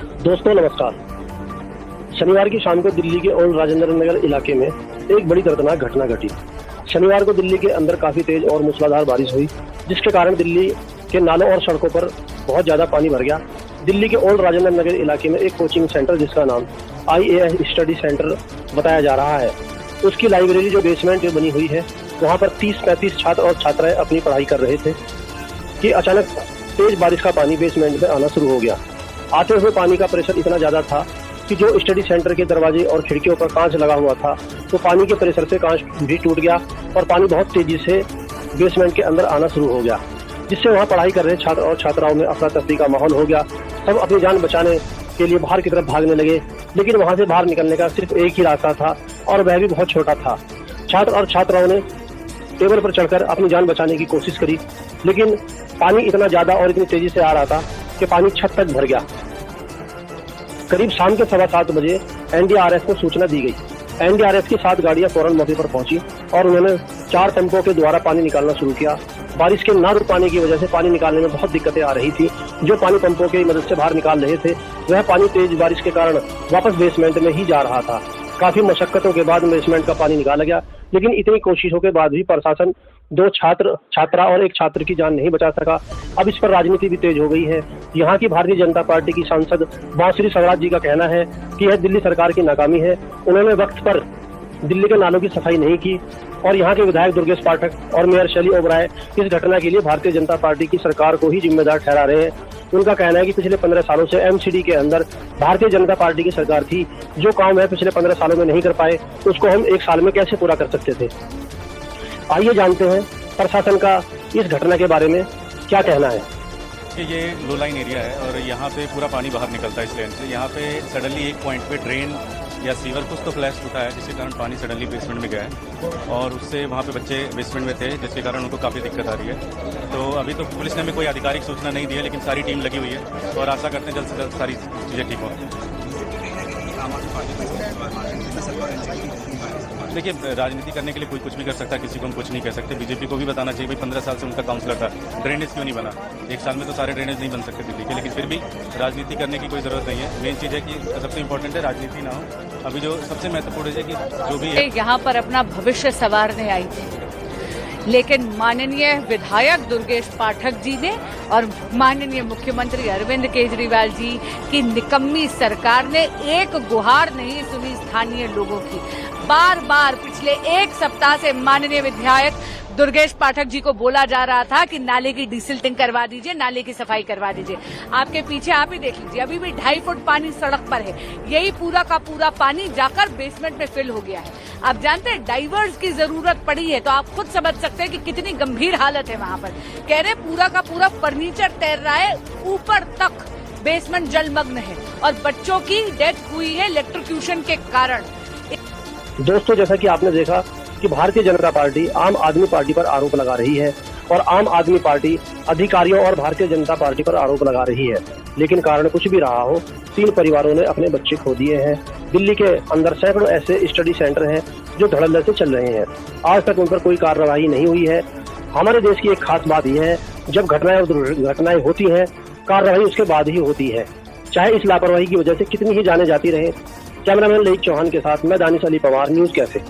दोस्तों नमस्कार। शनिवार की शाम को दिल्ली के ओल्ड राजेंद्र नगर इलाके में एक बड़ी दर्दनाक घटना घटी। शनिवार को दिल्ली के अंदर काफी तेज और मूसलाधार बारिश हुई, जिसके कारण दिल्ली के नालों और सड़कों पर बहुत ज्यादा पानी भर गया। दिल्ली के ओल्ड राजेंद्र नगर इलाके में एक कोचिंग सेंटर, जिसका नाम IAS स्टडी सेंटर बताया जा रहा है, उसकी लाइब्रेरी जो बेसमेंट में बनी हुई है, वहाँ पर 30-35 छात्र और छात्राएं अपनी पढ़ाई कर रहे थे कि अचानक तेज बारिश का पानी बेसमेंट में आना शुरू हो गया। आते हुए पानी का प्रेशर इतना ज्यादा था कि जो स्टडी सेंटर के दरवाजे और खिड़कियों पर कांच लगा हुआ था, तो पानी के प्रेशर से कांच भी टूट गया और पानी बहुत तेजी से बेसमेंट के अंदर आना शुरू हो गया, जिससे वहां पढ़ाई कर रहे छात्र और छात्राओं में अफरा तफरी का माहौल हो गया। सब अपनी जान बचाने के लिए बाहर की तरफ भागने लगे, लेकिन वहां से बाहर निकलने का सिर्फ एक ही रास्ता था और वह भी बहुत छोटा था। छात्र और छात्राओं ने टेबल पर चढ़कर अपनी जान बचाने की कोशिश करी, लेकिन पानी इतना ज्यादा और इतनी तेजी से आ रहा था कि पानी छत तक भर गया। करीब शाम के 7:15 बजे NDRF को सूचना दी गई। NDRF की 7 गाड़ियां फौरन मौके पर पहुंची और उन्होंने 4 पंपों के द्वारा पानी निकालना शुरू किया। बारिश के ना रुक पाने की वजह से पानी निकालने में बहुत दिक्कतें आ रही थी। जो पानी पंपों की मदद से बाहर निकाल रहे थे, वह पानी तेज बारिश के कारण वापस बेसमेंट में ही जा रहा था। काफी मशक्कतों के बाद बेसमेंट का पानी निकाला गया, लेकिन इतनी कोशिशों के बाद भी प्रशासन 2 छात्रा और 1 छात्र की जान नहीं बचा सका। अब इस पर राजनीति भी तेज हो गई है। यहाँ की भारतीय जनता पार्टी की सांसद बांसुरी स्वराज जी का कहना है कि यह दिल्ली सरकार की नाकामी है। उन्होंने वक्त पर दिल्ली के नालों की सफाई नहीं की और यहाँ के विधायक दुर्गेश पाठक और मेयर शैली ओबराय इस घटना के लिए भारतीय जनता पार्टी की सरकार को ही जिम्मेदार ठहरा रहे हैं। उनका कहना है कि पिछले 15 सालों से MCD के अंदर भारतीय जनता पार्टी की सरकार थी। जो काम वह पिछले 15 सालों में नहीं कर पाए, उसको हम 1 साल में कैसे पूरा कर सकते थे। आइए जानते हैं प्रशासन का इस घटना के बारे में क्या कहना है। ये लो लाइन एरिया है और यहाँ पे पूरा पानी बाहर निकलता है इस लेन से। यहाँ पे सडनली एक पॉइंट पे ड्रेन या सीवर कुछ तो फ्लैश टूटा है, जिसके कारण पानी सडनली बेसमेंट में गया है और उससे वहाँ पे बच्चे बेसमेंट में थे, जिसके कारण उनको काफ़ी दिक्कत आ रही है। तो अभी तो पुलिस ने हमें कोई आधिकारिक सूचना नहीं दी है, लेकिन सारी टीम लगी हुई है और आशा करते हैं जल्द से जल्द सारी चीज़ें ठीक हों। देखिए, राजनीति करने के लिए कोई कुछ भी कर सकता है, किसी को हम कुछ नहीं कह सकते। बीजेपी को भी बताना चाहिए, भाई 15 साल से उनका काउंसलर था, ड्रेनेज क्यों नहीं बना। 1 साल में तो सारे ड्रेनेज नहीं बन सकते दिल्ली के, लेकिन फिर भी राजनीति करने की कोई जरूरत नहीं है। मेन चीज़ है कि सबसे इम्पोर्टेंट है राजनीति ना हो। अभी जो सबसे महत्वपूर्ण है कि जो भी है, यहाँ पर अपना भविष्य संवारने आई थी, लेकिन माननीय विधायक दुर्गेश पाठक जी ने और माननीय मुख्यमंत्री अरविंद केजरीवाल जी की निकम्मी सरकार ने एक गुहार नहीं सुनी स्थानीय लोगों की। बार बार पिछले 1 सप्ताह से माननीय विधायक दुर्गेश पाठक जी को बोला जा रहा था कि नाले की डिसिल्टिंग करवा दीजिए, नाले की सफाई करवा दीजिए। आपके पीछे आप ही देख लीजिए, अभी भी 2.5 फुट पानी सड़क पर है। यही पूरा का पूरा पानी जाकर बेसमेंट में फिल हो गया है। आप जानते हैं डाइवर्स की जरूरत पड़ी है, तो आप खुद समझ सकते हैं कि कितनी गंभीर हालत है वहाँ पर। कह रहे पूरा का पूरा फर्नीचर तैर रहा है, ऊपर तक बेसमेंट जलमग्न है और बच्चों की डेथ हुई है इलेक्ट्रोक्यूशन के कारण। दोस्तों, जैसा कि आपने देखा कि भारतीय जनता पार्टी आम आदमी पार्टी पर आरोप लगा रही है और आम आदमी पार्टी अधिकारियों और भारतीय जनता पार्टी पर आरोप लगा रही है, लेकिन कारण कुछ भी रहा हो, 3 परिवारों ने अपने बच्चे खो दिए हैं। दिल्ली के अंदर सैकड़ों ऐसे स्टडी सेंटर हैं जो धड़ल्ले से चल रहे हैं। आज तक उन पर कोई कार्रवाई नहीं हुई है। हमारे देश की एक खास बात यह है, जब घटनाएं और दुर्घटनाएं होती हैं, कार्रवाई उसके बाद ही होती है, चाहे इस लापरवाही की वजह से कितनी ही जाने जाती रहे। कैमरामैन ललित चौहान के साथ मैं दानिश अली पवार, न्यूज़ कैफे।